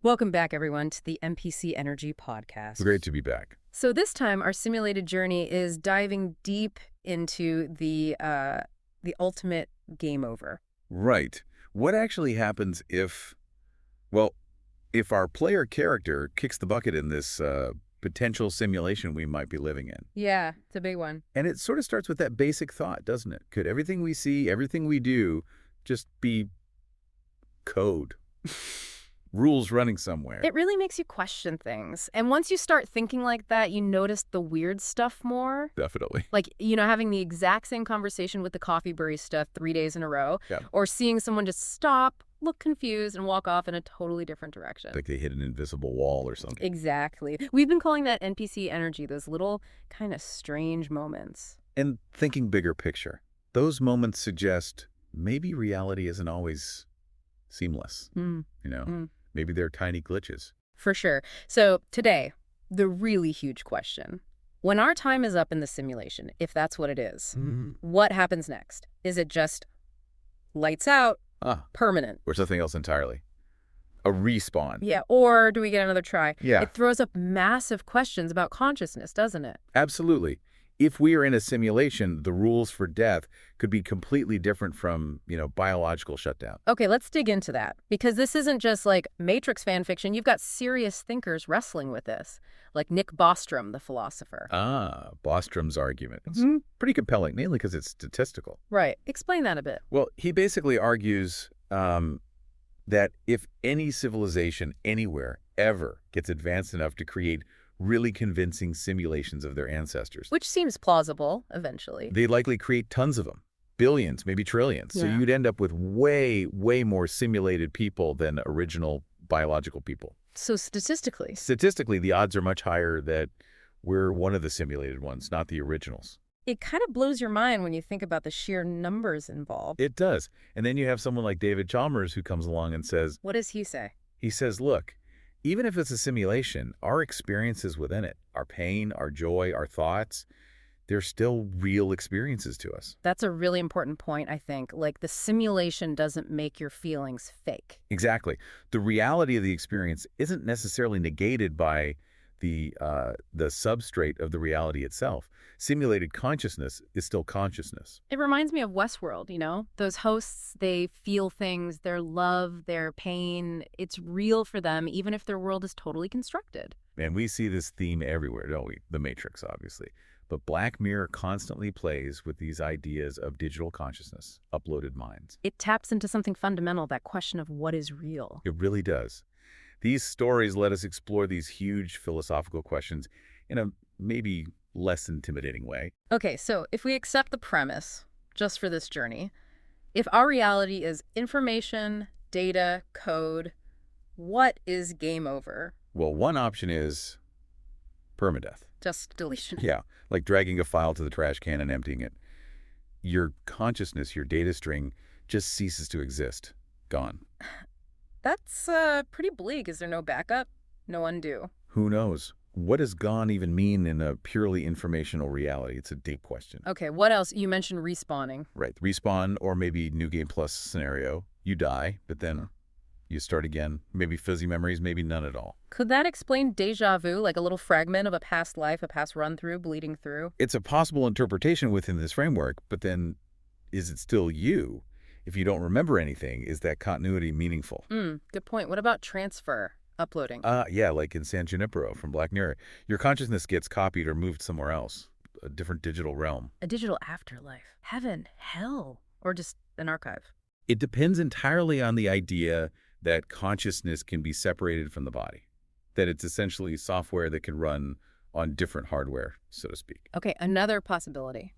Welcome back, everyone, to the NPC ENERGY podcast. Great to be back. So this time, our simulated journey is diving deep into the ultimate game over. Right. What actually happens if our player character kicks the bucket in this potential simulation we might be living in? Yeah, it's a big one. And it sort of starts with that basic thought, doesn't it? Could everything we see, everything we do, just be code? Rules running somewhere. It really makes you question things. And once you start thinking like that, you notice the weird stuff more. Definitely. Like, having the exact same conversation with the coffee barista 3 days in a row. Yeah. Or seeing someone just stop, look confused, and walk off in a totally different direction. Like they hit an invisible wall or something. Exactly. We've been calling that NPC energy, those little kind of strange moments. And thinking bigger picture, those moments suggest maybe reality isn't always seamless. Maybe they're tiny glitches. For sure. So today, the really huge question. When our time is up in the simulation, if that's what it is, what happens next? Is it just lights out, permanent? Or something else entirely. A respawn. Yeah, or do we get another try? Yeah. It throws up massive questions about consciousness, doesn't it? Absolutely. If we are in a simulation, the rules for death could be completely different from, biological shutdown. Okay, let's dig into that. Because this isn't just like Matrix fan fiction. You've got serious thinkers wrestling with this, like Nick Bostrom, the philosopher. Bostrom's argument. It's pretty compelling, mainly because it's statistical. Right. Explain that a bit. Well, he basically argues that if any civilization anywhere ever gets advanced enough to create really convincing simulations of their ancestors, which seems plausible, eventually, they likely create tons of them, billions, maybe trillions. Yeah. So you'd end up with way, way more simulated people than original biological people. So statistically, the odds are much higher that we're one of the simulated ones, not the originals. it kind of blows your mind when you think about the sheer numbers involved. It does. And then you have someone like David Chalmers who comes along and says, What does he say? he says, look, even if it's a simulation, our experiences within it, our pain, our joy, our thoughts, they're still real experiences to us. That's a really important point, I think. Like, the simulation doesn't make your feelings fake. Exactly. The reality of the experience isn't necessarily negated by the substrate of the reality itself. Simulated consciousness is still consciousness. It reminds me of Westworld, Those hosts, they feel things, their love, their pain. It's real for them, even if their world is totally constructed. And we see this theme everywhere, don't we? The Matrix, obviously. But Black Mirror constantly plays with these ideas of digital consciousness, uploaded minds. It taps into something fundamental, that question of what is real. It really does. These stories let us explore these huge philosophical questions in a maybe less intimidating way. Okay, so if we accept the premise, just for this journey, if our reality is information, data, code, what is game over? Well, one option is permadeath. Just deletion. Yeah, like dragging a file to the trash can and emptying it. Your consciousness, your data string, just ceases to exist. Gone. That's pretty bleak. Is there no backup? No undo? Who knows? What does gone even mean in a purely informational reality? It's a deep question. Okay, what else? You mentioned respawning. Right. Respawn or maybe New Game Plus scenario. You die, but then you start again. Maybe fuzzy memories, maybe none at all. Could that explain deja vu, like a little fragment of a past life, a past run-through, bleeding through? It's a possible interpretation within this framework, but then is it still you? If you don't remember anything, is that continuity meaningful? Good point. What about transfer? Uploading? Yeah, like in San Junipero from Black Mirror. Your consciousness gets copied or moved somewhere else, a different digital realm. A digital afterlife. Heaven, hell, or just an archive? It depends entirely on the idea that consciousness can be separated from the body, that it's essentially software that can run on different hardware, so to speak. Okay, another possibility.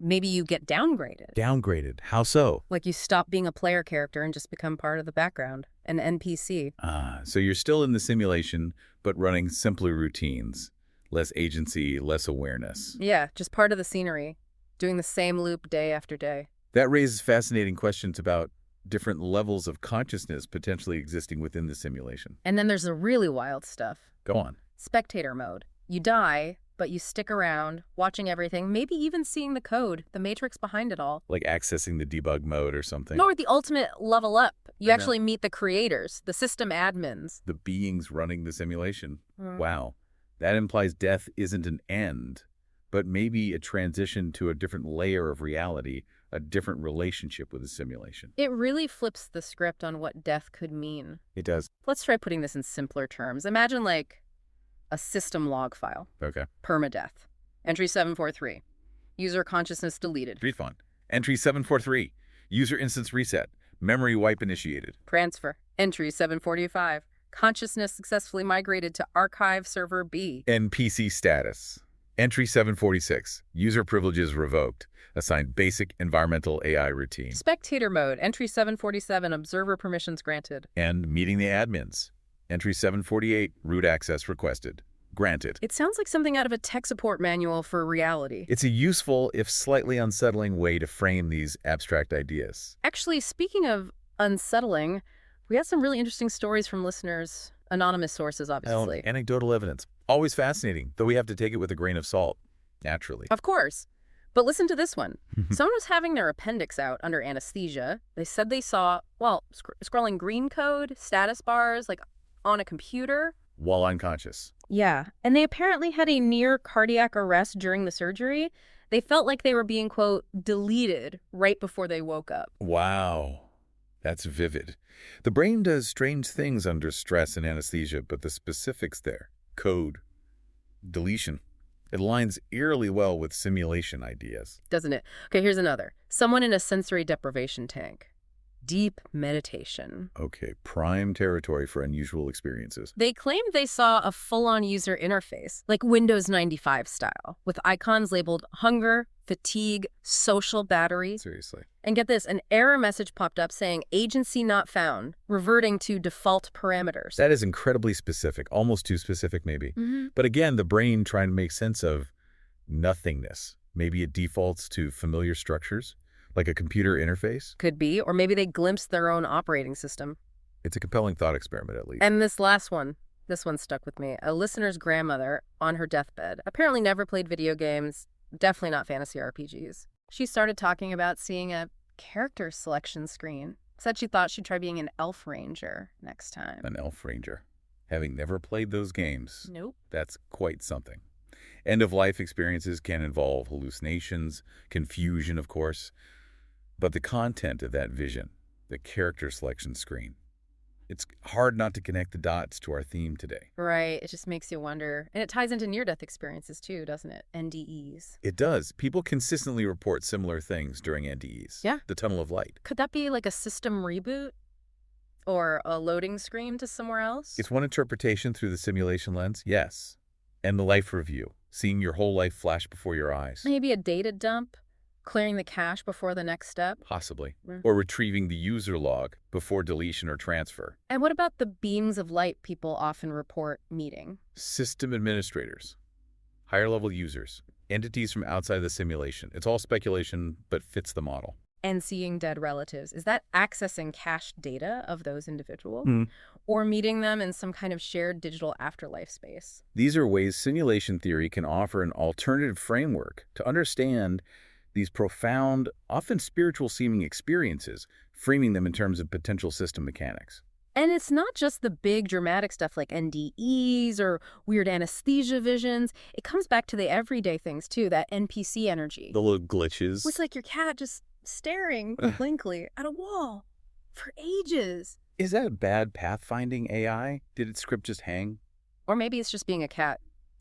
Maybe you get downgraded. Downgraded? How so? Like you stop being a player character and just become part of the background, an NPC. So you're still in the simulation, but running simpler routines, less agency, less awareness. Yeah, just part of the scenery, doing the same loop day after day. That raises fascinating questions about different levels of consciousness potentially existing within the simulation. And then there's the really wild stuff. Go on. Spectator mode. You die, but you stick around, watching everything, maybe even seeing the code, the matrix behind it all. Like accessing the debug mode or something. Or the ultimate level up. You I actually meet the creators, the system admins. The beings running the simulation. Mm. Wow. That implies death isn't an end, but maybe a transition to a different layer of reality, a different relationship with the simulation. It really flips the script on what death could mean. It does. Let's try putting this in simpler terms. Imagine like a system log file. Okay. Permadeath. Entry 743. User consciousness deleted. Read font. Entry 743. User instance reset. Memory wipe initiated. Transfer. Entry 745. Consciousness successfully migrated to archive server B. NPC status. Entry 746. User privileges revoked. Assigned basic environmental AI routine. Spectator mode. Entry 747. Observer permissions granted. And meeting the admins. Entry 748. Root access requested. Granted. It sounds like something out of a tech support manual for reality. It's a useful, if slightly unsettling, way to frame these abstract ideas. Actually, speaking of unsettling, we had some really interesting stories from listeners, anonymous sources, obviously. Anecdotal evidence. Always fascinating, though we have to take it with a grain of salt, naturally. Of course. But listen to this one. Someone was having their appendix out under anesthesia. They said they saw, well, scrolling green code, status bars, like on a computer. While unconscious. Yeah. And they apparently had a near cardiac arrest during the surgery. They felt like they were being, quote, deleted right before they woke up. Wow. That's vivid. The brain does strange things under stress and anesthesia, but the specifics there, code, deletion, it aligns eerily well with simulation ideas. Doesn't it? Okay, here's another. Someone in a sensory deprivation tank. Deep meditation. Okay, prime territory for unusual experiences. They claimed they saw a full-on user interface, like Windows 95 style, with icons labeled hunger, fatigue, social battery. Seriously. And get this, an error message popped up saying agency not found, reverting to default parameters. That is incredibly specific, almost too specific maybe. But again, the brain trying to make sense of nothingness. Maybe it defaults to familiar structures, like a computer interface. Could be, or maybe they glimpsed their own operating system. It's a compelling thought experiment, at least. And this last one, this one stuck with me. A listener's grandmother on her deathbed apparently never played video games, definitely not fantasy RPGs. She started talking about seeing a character selection screen. Said she thought she'd try being an elf ranger next time. An elf ranger. Having never played those games. Nope. That's quite something. End-of-life experiences can involve hallucinations, confusion, of course. But the content of that vision, the character selection screen, it's hard not to connect the dots to our theme today. Right. It just makes you wonder. And it ties into near-death experiences too, doesn't it? NDEs. It does. People consistently report similar things during NDEs. Yeah. The tunnel of light. Could that be like a system reboot? Or a loading screen to somewhere else? It's one interpretation through the simulation lens, yes. And the life review, seeing your whole life flash before your eyes. Maybe a data dump? Clearing the cache before the next step? Possibly. Mm. Or retrieving the user log before deletion or transfer. And what about the beams of light people often report meeting? System administrators, higher-level users, entities from outside the simulation. It's all speculation, but fits the model. And seeing dead relatives. Is that accessing cached data of those individuals? Or meeting them in some kind of shared digital afterlife space? These are ways simulation theory can offer an alternative framework to understand these profound, often spiritual-seeming experiences, framing them in terms of potential system mechanics. And it's not just the big dramatic stuff like NDEs or weird anesthesia visions. It comes back to the everyday things too, that NPC energy. The little glitches. It's like your cat just staring blankly at a wall for ages. Is that a bad pathfinding AI? Did its script just hang? Or maybe it's just being a cat.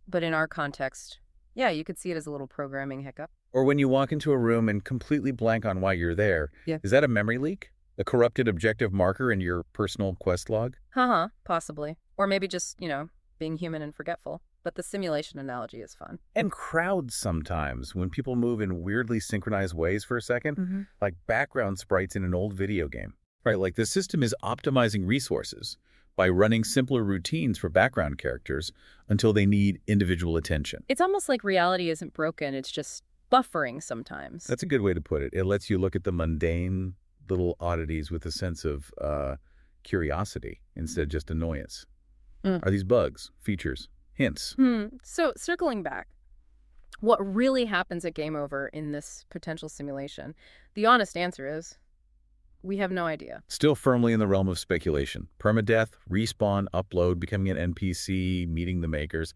But in our context, yeah, you could see it as a little programming hiccup. Or when you walk into a room and completely blank on why you're there. Yeah. Is that a memory leak? A corrupted objective marker in your personal quest log? Possibly. Or maybe just, being human and forgetful. But the simulation analogy is fun. And crowds sometimes, when people move in weirdly synchronized ways for a second, like background sprites in an old video game. Right, like the system is optimizing resources by running simpler routines for background characters until they need individual attention. It's almost like reality isn't broken, it's just buffering sometimes. That's a good way to put it. It lets you look at the mundane little oddities with a sense of curiosity instead of just annoyance. Are these bugs, features, hints? So circling back, What really happens at game over in this potential simulation? The honest answer is we have no idea. Still firmly in the realm of speculation. Permadeath, respawn, upload, becoming an NPC, meeting the makers.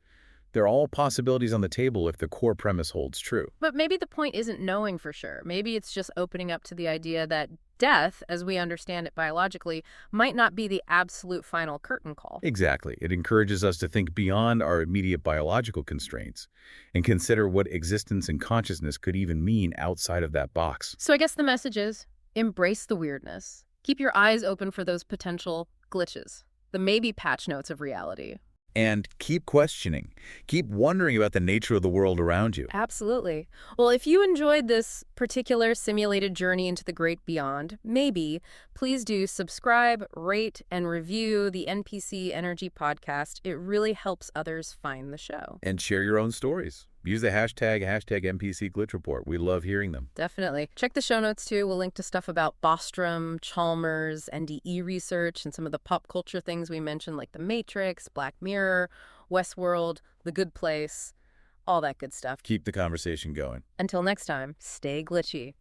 They're all possibilities on the table if the core premise holds true. But maybe the point isn't knowing for sure. Maybe it's just opening up to the idea that death, as we understand it biologically, might not be the absolute final curtain call. Exactly. It encourages us to think beyond our immediate biological constraints and consider what existence and consciousness could even mean outside of that box. So I guess the message is embrace the weirdness. Keep your eyes open for those potential glitches, the maybe patch notes of reality. And keep questioning. Keep wondering about the nature of the world around you. Absolutely. Well, if you enjoyed this particular simulated journey into the great beyond, maybe please do subscribe, rate, and review the NPC Energy podcast. It really helps others find the show. And share your own stories. Use the hashtag NPC Glitch Report. We love hearing them. Definitely. Check the show notes, too. We'll link to stuff about Bostrom, Chalmers, NDE research, and some of the pop culture things we mentioned, like The Matrix, Black Mirror, Westworld, The Good Place, all that good stuff. Keep the conversation going. Until next time, stay glitchy.